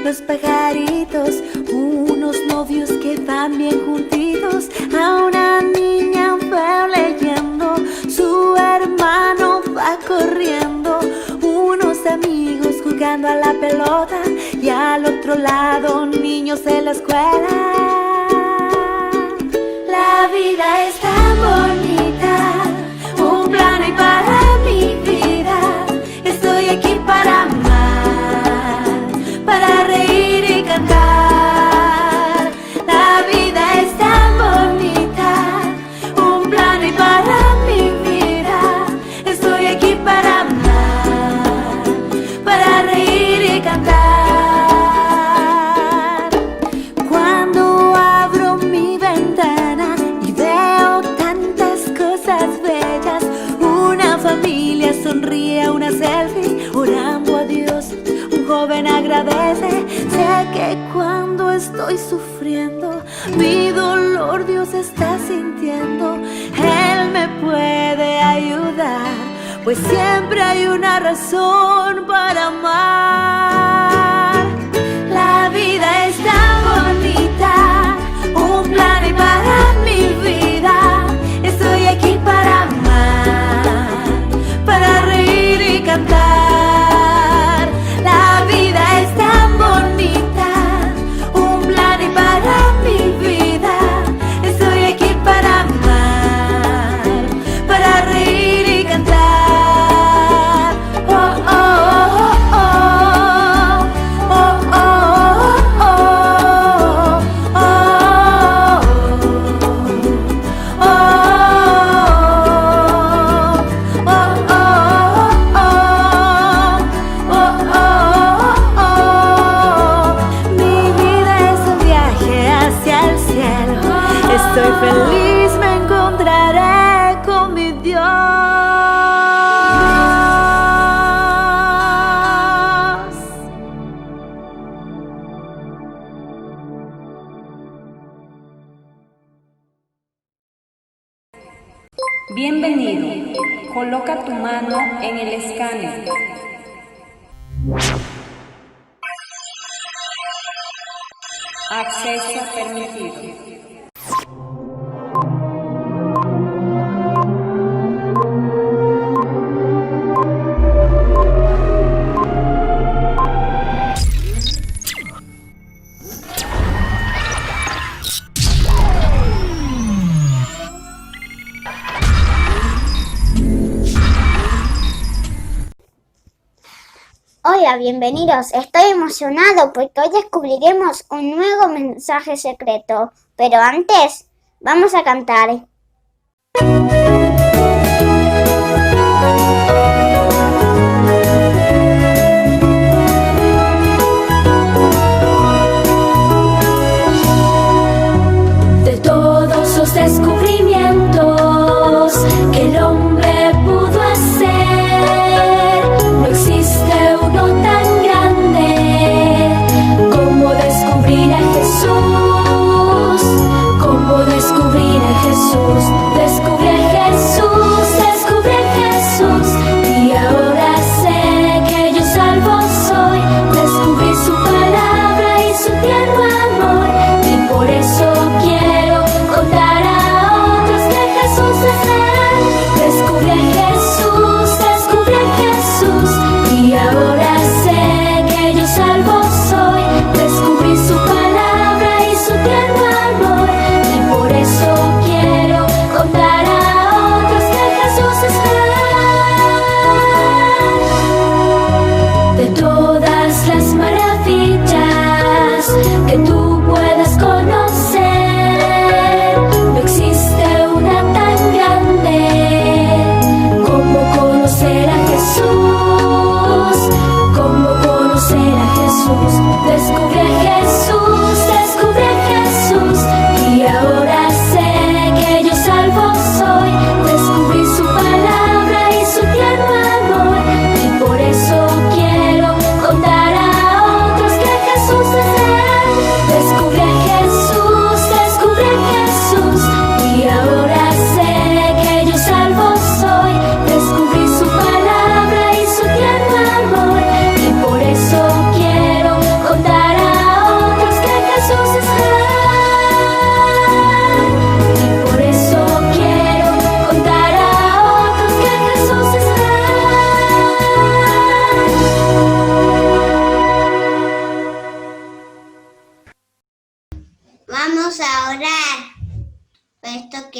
los pajaritos, unos novios que van bien juntitos. A una niña va leyendo, su hermano va corriendo, unos amigos jugando a la pelota y al otro lado niños en la escuela. La vida es tan bonita, un plan hay para mi vida. Estoy aquí para amar, para reír y cantar. La vida es tan bonita, un plan hay para mi vida. Estoy aquí para amar, para reír y cantar. Cuando abro mi ventana y veo tantas cosas bellas, una familia sonríe a una selfie, orando a Dios, un joven agradece. Sé que cuando estoy sufriendo, mi dolor Dios está sintiendo. Él me puede ayudar, pues siempre hay una razón para amar. La vida es tan bonita, un plan hay para mi vida. Estoy aquí para amar, para reír y cantar. La vida es tan bonita, un plan hay para mi vida. Estoy aquí para amar, para reír y cantar. Oh, oh, oh, oh, oh, oh, oh, oh, oh, oh, oh, Mi vida es un viaje hacia el cielo. Estoy feliz, me encontraré con mi Dios. Bienvenido. Coloca tu mano en el escáner. Acceso permitido. Hola, bienvenidos. Estoy emocionado porque hoy descubriremos un nuevo mensaje secreto. Pero antes, vamos a cantar. De todos los descubrimientos que el hombre pudo hacer, no existe uno tan grande como descubrir a Jesús. Como descubrir a Jesús, descubre a Jesús.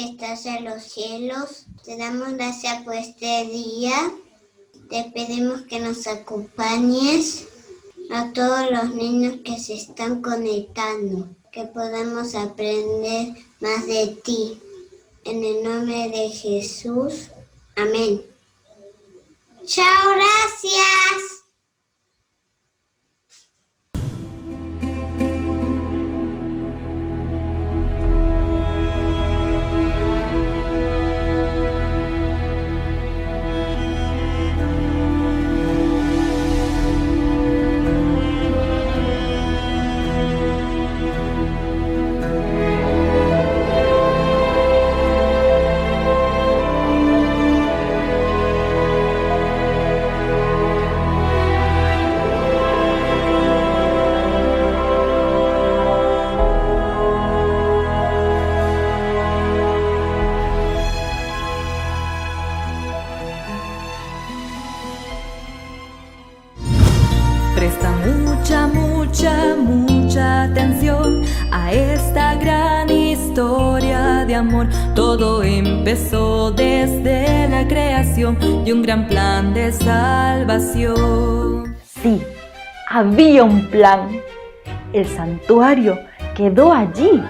estás en los cielos, te damos gracias por este día. Te pedimos que nos acompañes a todos los niños que se están conectando, que podamos aprender más de ti. En el nombre de Jesús. Amén. ¡Chao, gracias! Presta mucha atención a esta gran historia de amor. Todo empezó desde la creación de un gran plan de salvación. Sí, había un plan. El santuario quedó allí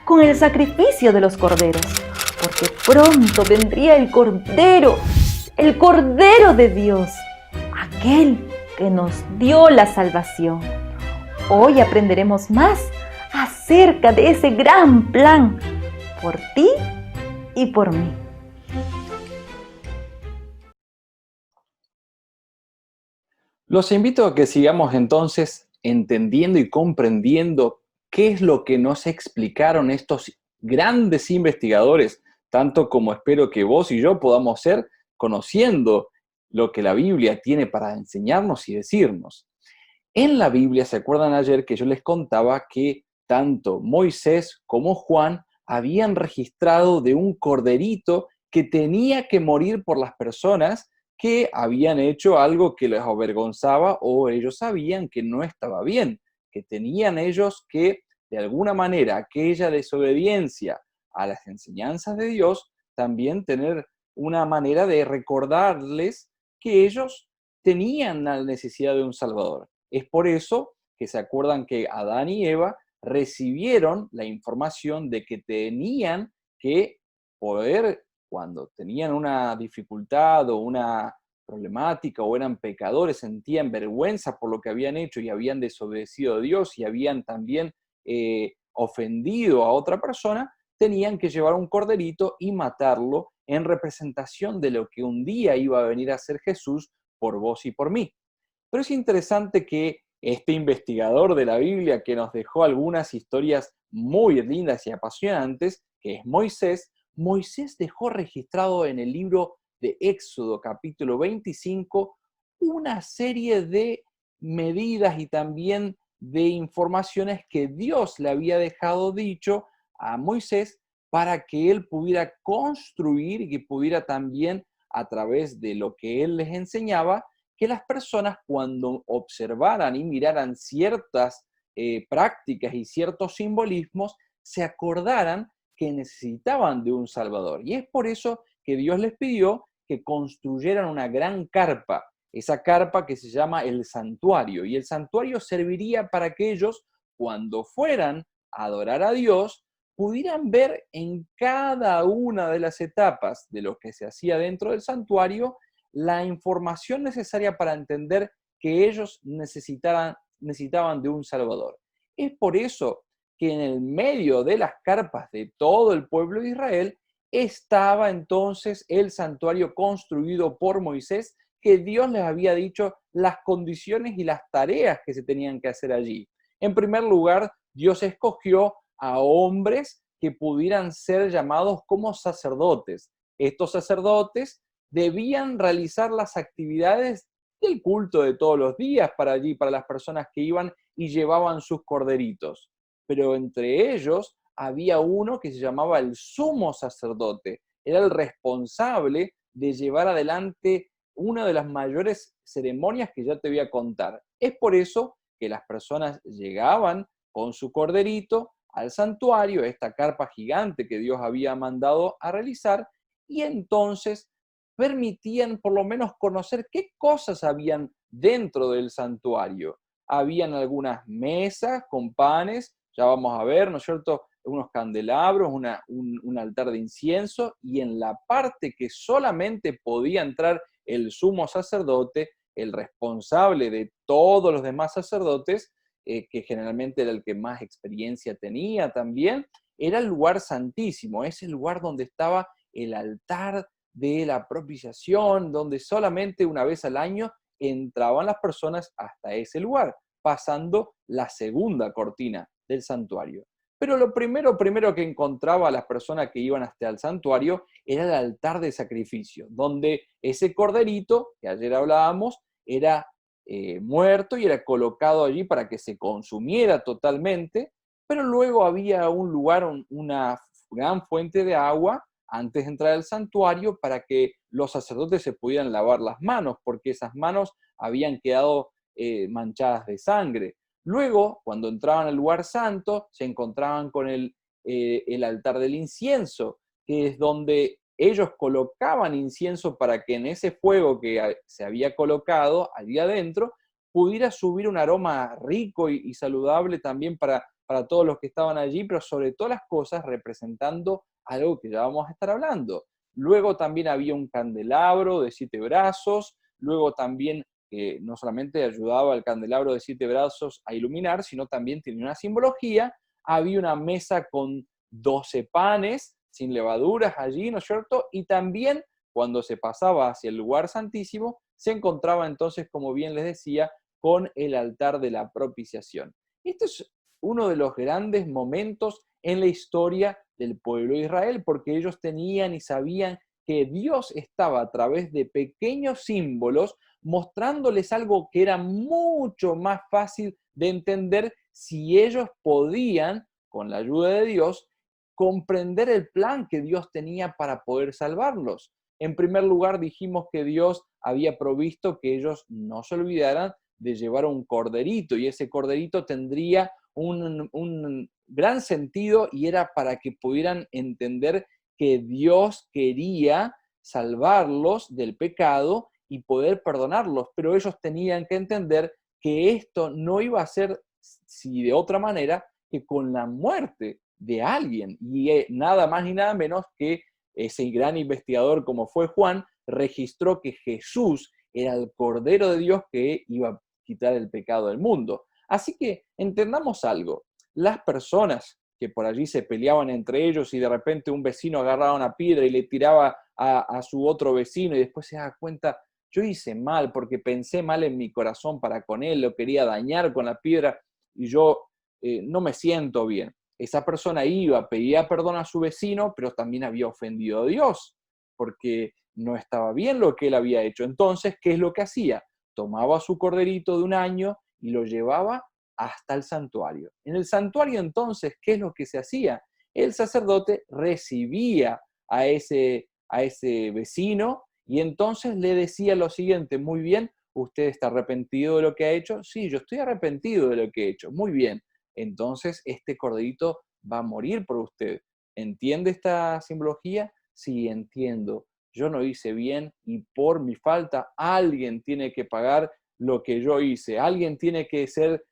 con el sacrificio de los corderos, porque pronto vendría el Cordero de Dios, aquel que nos dio la salvación. Hoy aprenderemos más acerca de ese gran plan por ti y por mí. Los invito a que sigamos entonces entendiendo y comprendiendo qué es lo que nos explicaron estos grandes investigadores, tanto como espero que vos y yo podamos ser conociendo lo que la Biblia tiene para enseñarnos y decirnos. En la Biblia, ¿se acuerdan ayer que yo les contaba que tanto Moisés como Juan habían registrado de un corderito que tenía que morir por las personas que habían hecho algo que les avergonzaba o ellos sabían que no estaba bien, que tenían ellos que, de alguna manera, aquella desobediencia a las enseñanzas de Dios, también tener una manera de recordarles que ellos tenían la necesidad de un Salvador. Es por eso que se acuerdan que Adán y Eva recibieron la información de que tenían que poder, cuando tenían una dificultad o una problemática o eran pecadores, sentían vergüenza por lo que habían hecho y habían desobedecido a Dios y habían también ofendido a otra persona, tenían que llevar un corderito y matarlo en representación de lo que un día iba a venir a ser Jesús por vos y por mí. Pero es interesante que este investigador de la Biblia que nos dejó algunas historias muy lindas y apasionantes, que es Moisés dejó registrado en el libro de Éxodo, capítulo 25, una serie de medidas y también de informaciones que Dios le había dejado dicho a Moisés para que él pudiera construir y que pudiera también, a través de lo que él les enseñaba, que las personas cuando observaran y miraran ciertas prácticas y ciertos simbolismos, se acordaran que necesitaban de un Salvador. Y es por eso que Dios les pidió que construyeran una gran carpa, esa carpa que se llama el santuario. Y el santuario serviría para que ellos, cuando fueran a adorar a Dios, pudieran ver en cada una de las etapas de lo que se hacía dentro del santuario la información necesaria para entender que ellos necesitaban de un Salvador. Es por eso que en el medio de las carpas de todo el pueblo de Israel estaba entonces el santuario construido por Moisés, que Dios les había dicho las condiciones y las tareas que se tenían que hacer allí. En primer lugar, Dios escogió a hombres que pudieran ser llamados como sacerdotes. Estos sacerdotes debían realizar las actividades del culto de todos los días para allí, para las personas que iban y llevaban sus corderitos. Pero entre ellos había uno que se llamaba el sumo sacerdote. Era el responsable de llevar adelante una de las mayores ceremonias que ya te voy a contar. Es por eso que las personas llegaban con su corderito al santuario, esta carpa gigante que Dios había mandado a realizar, y entonces permitían por lo menos conocer qué cosas habían dentro del santuario. Habían algunas mesas con panes, ya vamos a ver, ¿no es cierto?, unos candelabros, un altar de incienso, y en la parte que solamente podía entrar el sumo sacerdote, el responsable de todos los demás sacerdotes, que generalmente era el que más experiencia tenía también, era el lugar santísimo, ese lugar donde estaba el altar de la propiciación, donde solamente una vez al año entraban las personas hasta ese lugar, pasando la segunda cortina del santuario. Pero lo primero que encontraba las personas que iban hasta el santuario era el altar de sacrificio, donde ese corderito, que ayer hablábamos, era muerto y era colocado allí para que se consumiera totalmente, pero luego había un lugar, una gran fuente de agua antes de entrar al santuario para que los sacerdotes se pudieran lavar las manos, porque esas manos habían quedado manchadas de sangre. Luego, cuando entraban al lugar santo, se encontraban con el altar del incienso, que es donde ellos colocaban incienso para que en ese fuego que se había colocado allí adentro pudiera subir un aroma rico y saludable también para todos los que estaban allí, pero sobre todas las cosas representando algo que ya vamos a estar hablando. Luego también había un candelabro de 7 brazos, luego también no solamente ayudaba al candelabro de 7 brazos a iluminar, sino también tenía una simbología. Había una mesa con 12 panes sin levaduras allí, ¿no es cierto? Y también cuando se pasaba hacia el lugar santísimo, se encontraba entonces, como bien les decía, con el altar de la propiciación. Este es uno de los grandes momentos en la historia del pueblo de Israel, porque ellos tenían y sabían que Dios estaba a través de pequeños símbolos mostrándoles algo que era mucho más fácil de entender si ellos podían, con la ayuda de Dios, comprender el plan que Dios tenía para poder salvarlos. En primer lugar, dijimos que Dios había provisto que ellos no se olvidaran de llevar un corderito, y ese corderito tendría un gran sentido, y era para que pudieran entender que Dios quería salvarlos del pecado y poder perdonarlos, pero ellos tenían que entender que esto no iba a ser, si de otra manera, que con la muerte de alguien, y nada más y nada menos que ese gran investigador como fue Juan, registró que Jesús era el Cordero de Dios que iba a quitar el pecado del mundo. Así que entendamos algo, las personas que por allí se peleaban entre ellos y de repente un vecino agarraba una piedra y le tiraba a su otro vecino y después se da cuenta, yo hice mal porque pensé mal en mi corazón para con él, lo quería dañar con la piedra y yo no me siento bien. Esa persona iba, pedía perdón a su vecino, pero también había ofendido a Dios, porque no estaba bien lo que él había hecho. Entonces, ¿qué es lo que hacía? Tomaba su corderito de un año y lo llevaba hasta el santuario. En el santuario, entonces, ¿qué es lo que se hacía? El sacerdote recibía a ese vecino y entonces le decía lo siguiente: muy bien, ¿usted está arrepentido de lo que ha hecho? Sí, yo estoy arrepentido de lo que he hecho. Muy bien. Entonces este corderito va a morir por usted. ¿Entiende esta simbología? Sí, entiendo. Yo no hice bien y por mi falta alguien tiene que pagar lo que yo hice. Alguien tiene que ser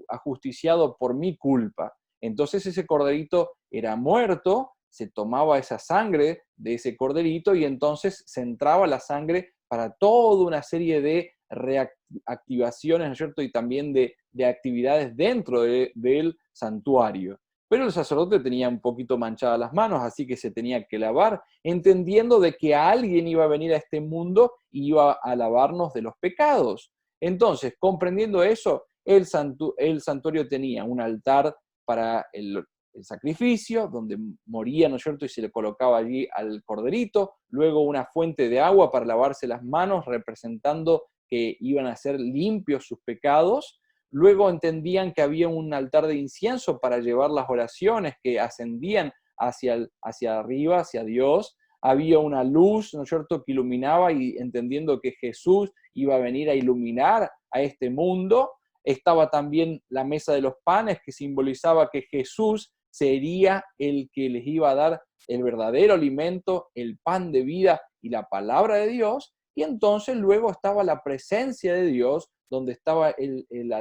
ajusticiado por mi culpa. Entonces ese corderito era muerto, se tomaba esa sangre de ese corderito y entonces se entraba la sangre para toda una serie de reactivaciones, ¿no es cierto? Y también de actividades dentro del santuario. Pero el sacerdote tenía un poquito manchadas las manos, así que se tenía que lavar, entendiendo de que alguien iba a venir a este mundo y iba a lavarnos de los pecados. Entonces, comprendiendo eso, el santuario tenía un altar para el sacrificio, donde moría, ¿no es cierto?, y se le colocaba allí al corderito, luego una fuente de agua para lavarse las manos, representando que iban a ser limpios sus pecados. Luego entendían que había un altar de incienso para llevar las oraciones que ascendían hacia arriba, hacia Dios. Había una luz, ¿no es cierto?, que iluminaba, y entendiendo que Jesús iba a venir a iluminar a este mundo. Estaba también la mesa de los panes, que simbolizaba que Jesús sería el que les iba a dar el verdadero alimento, el pan de vida y la palabra de Dios. Y entonces luego estaba la presencia de Dios, donde estaba el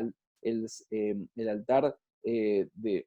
altar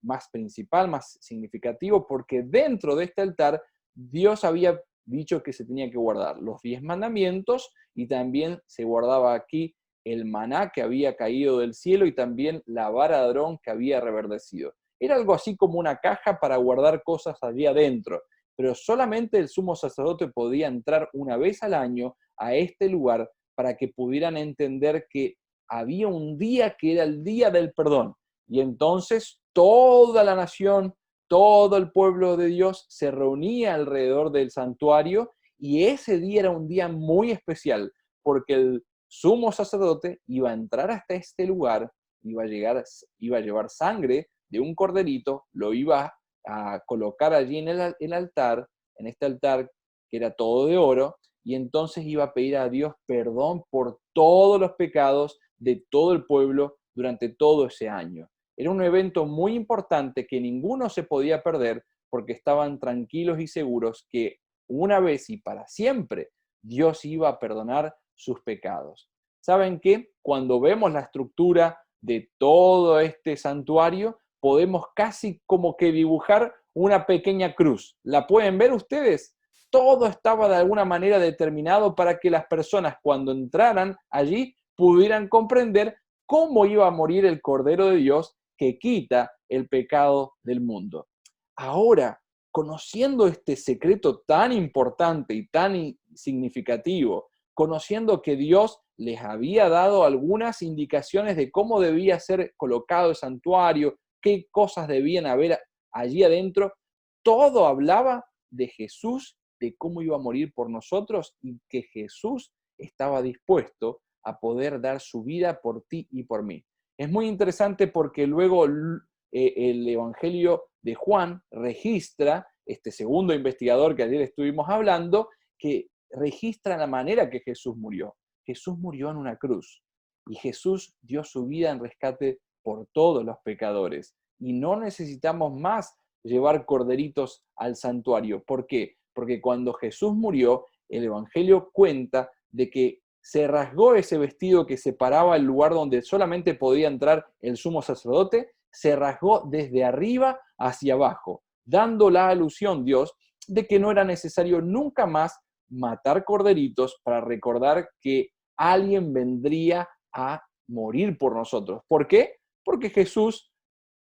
más principal, más significativo, porque dentro de este altar Dios había dicho que se tenía que guardar los 10 mandamientos y también se guardaba aquí el maná que había caído del cielo y también la vara de Aarón que había reverdecido. Era algo así como una caja para guardar cosas allí adentro, pero solamente el sumo sacerdote podía entrar una vez al año a este lugar para que pudieran entender que había un día que era el día del perdón. Y entonces toda la nación, todo el pueblo de Dios se reunía alrededor del santuario y ese día era un día muy especial porque el sumo sacerdote iba a entrar hasta este lugar, iba a llevar sangre de un corderito, lo iba a colocar allí en el altar, en este altar que era todo de oro, y entonces iba a pedir a Dios perdón por todos los pecados de todo el pueblo durante todo ese año. Era un evento muy importante que ninguno se podía perder porque estaban tranquilos y seguros que una vez y para siempre Dios iba a perdonar sus pecados. ¿Saben qué? Cuando vemos la estructura de todo este santuario, podemos casi como que dibujar una pequeña cruz. ¿La pueden ver ustedes? Todo estaba de alguna manera determinado para que las personas cuando entraran allí pudieran comprender cómo iba a morir el Cordero de Dios que quita el pecado del mundo. Ahora, conociendo este secreto tan importante y tan significativo, conociendo que Dios les había dado algunas indicaciones de cómo debía ser colocado el santuario, qué cosas debían haber allí adentro, todo hablaba de Jesús, de cómo iba a morir por nosotros y que Jesús estaba dispuesto a poder dar su vida por ti y por mí. Es muy interesante porque luego el Evangelio de Juan registra, este segundo investigador que ayer estuvimos hablando, que registra la manera que Jesús murió. Jesús murió en una cruz y Jesús dio su vida en rescate por todos los pecadores. Y no necesitamos más llevar corderitos al santuario. ¿Por qué? Porque cuando Jesús murió, el Evangelio cuenta de que se rasgó ese vestido que separaba el lugar donde solamente podía entrar el sumo sacerdote, se rasgó desde arriba hacia abajo, dando la alusión, Dios, de que no era necesario nunca más matar corderitos para recordar que alguien vendría a morir por nosotros. ¿Por qué? Porque Jesús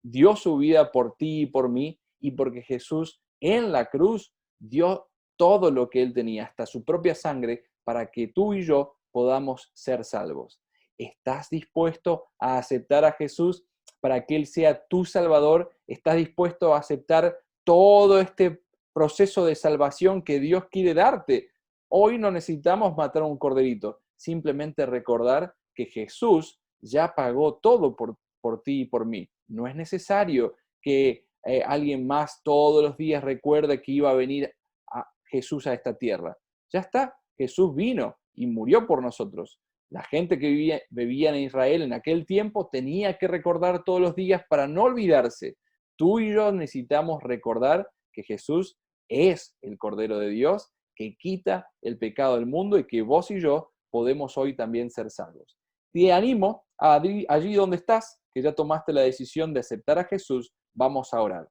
dio su vida por ti y por mí, y porque Jesús en la cruz dio todo lo que él tenía, hasta su propia sangre, para que tú y yo podamos ser salvos. ¿Estás dispuesto a aceptar a Jesús para que Él sea tu Salvador? ¿Estás dispuesto a aceptar todo este proceso de salvación que Dios quiere darte? Hoy no necesitamos matar a un corderito, simplemente recordar que Jesús ya pagó todo por ti y por mí. No es necesario que alguien más todos los días recuerde que iba a venir a Jesús a esta tierra. Ya está, Jesús vino y murió por nosotros. La gente que vivía en Israel en aquel tiempo tenía que recordar todos los días para no olvidarse. Tú y yo necesitamos recordar que Jesús es el Cordero de Dios que quita el pecado del mundo y que vos y yo podemos hoy también ser salvos. Te animo allí donde estás, que ya tomaste la decisión de aceptar a Jesús, vamos a orar.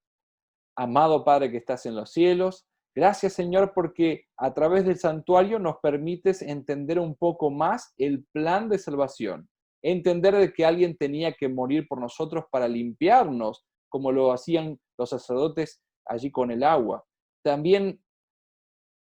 Amado Padre que estás en los cielos, gracias Señor porque a través del santuario nos permites entender un poco más el plan de salvación. Entender de que alguien tenía que morir por nosotros para limpiarnos, como lo hacían los sacerdotes allí con el agua. También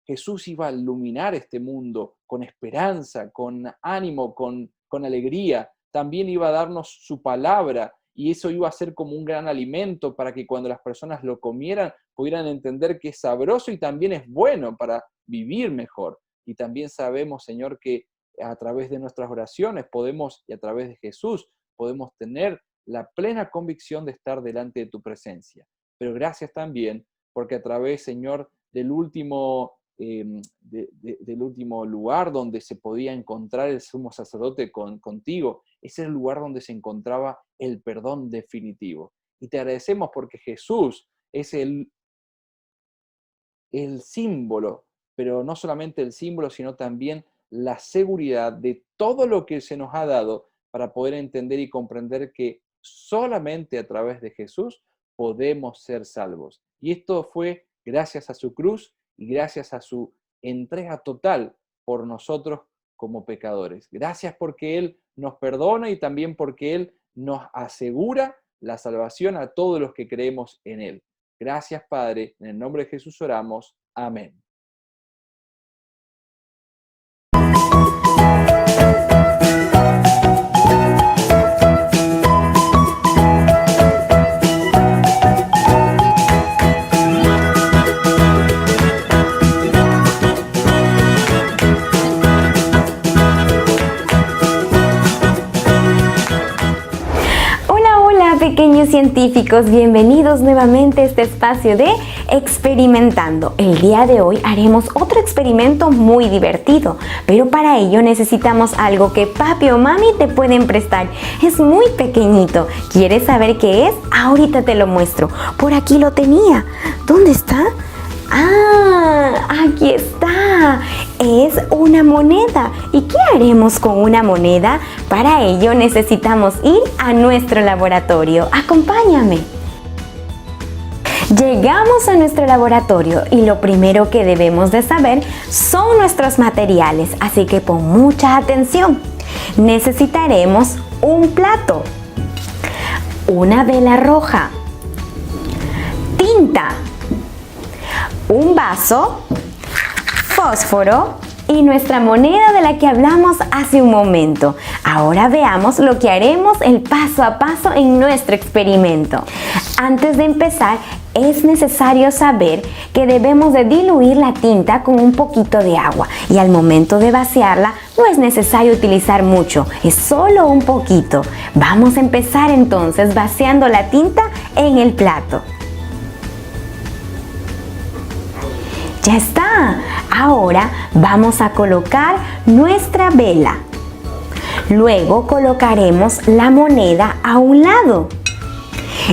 Jesús iba a iluminar este mundo con esperanza, con ánimo, con alegría. También iba a darnos su palabra y eso iba a ser como un gran alimento para que cuando las personas lo comieran pudieran entender que es sabroso y también es bueno para vivir mejor. Y también sabemos, Señor, que a través de nuestras oraciones podemos, y a través de Jesús, podemos tener la plena convicción de estar delante de tu presencia. Pero gracias también porque a través, Señor, del último del último lugar donde se podía encontrar el sumo sacerdote contigo. Ese era el lugar donde se encontraba el perdón definitivo. Y te agradecemos porque Jesús es el símbolo, pero no solamente el símbolo, sino también la seguridad de todo lo que se nos ha dado para poder entender y comprender que solamente a través de Jesús podemos ser salvos. Y esto fue gracias a su cruz y gracias a su entrega total por nosotros como pecadores. Gracias porque Él nos perdona y también porque Él nos asegura la salvación a todos los que creemos en Él. Gracias, Padre. En el nombre de Jesús oramos. Amén. Pequeños científicos, bienvenidos nuevamente a este espacio de Experimentando. El día de hoy haremos otro experimento muy divertido, pero para ello necesitamos algo que papi o mami te pueden prestar. Es muy pequeñito. ¿Quieres saber qué es? Ahorita te lo muestro. Por aquí lo tenía. ¿Dónde está? ¡Ah! ¡Aquí está! Es una moneda. ¿Y qué haremos con una moneda? Para ello necesitamos ir a nuestro laboratorio. ¡Acompáñame! Llegamos a nuestro laboratorio y lo primero que debemos de saber son nuestros materiales, así que pon mucha atención. Necesitaremos un plato, una vela roja, tinta, un vaso, fósforo y nuestra moneda de la que hablamos hace un momento. Ahora veamos lo que haremos el paso a paso en nuestro experimento. Antes de empezar, es necesario saber que debemos de diluir la tinta con un poquito de agua y al momento de vaciarla no es necesario utilizar mucho, es solo un poquito. Vamos a empezar entonces vaciando la tinta en el plato. ¡Ya está! Ahora vamos a colocar nuestra vela. Luego colocaremos la moneda a un lado.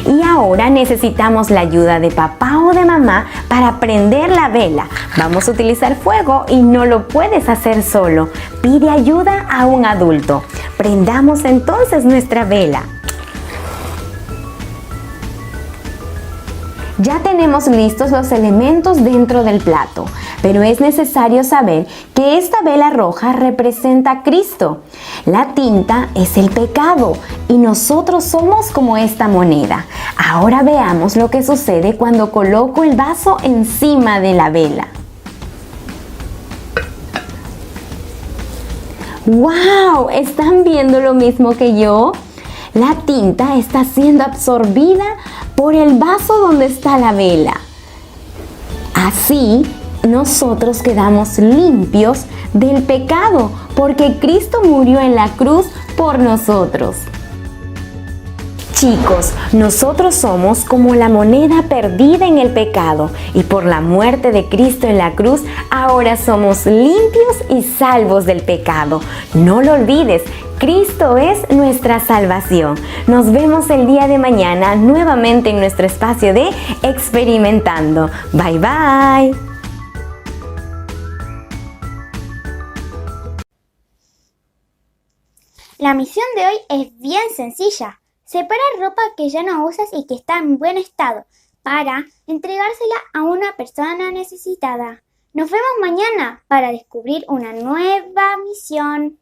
Y ahora necesitamos la ayuda de papá o de mamá para prender la vela. Vamos a utilizar fuego y no lo puedes hacer solo. Pide ayuda a un adulto. Prendamos entonces nuestra vela. Ya tenemos listos los elementos dentro del plato, pero es necesario saber que esta vela roja representa a Cristo. La tinta es el pecado y nosotros somos como esta moneda. Ahora veamos lo que sucede cuando coloco el vaso encima de la vela. ¡Wow! ¿Están viendo lo mismo que yo? La tinta está siendo absorbida por el vaso donde está la vela. Así, nosotros quedamos limpios del pecado, porque Cristo murió en la cruz por nosotros. Chicos, nosotros somos como la moneda perdida en el pecado y por la muerte de Cristo en la cruz, ahora somos limpios y salvos del pecado. No lo olvides, Cristo es nuestra salvación. Nos vemos el día de mañana nuevamente en nuestro espacio de Experimentando. Bye bye. La misión de hoy es bien sencilla. Separar ropa que ya no usas y que está en buen estado para entregársela a una persona necesitada. Nos vemos mañana para descubrir una nueva misión.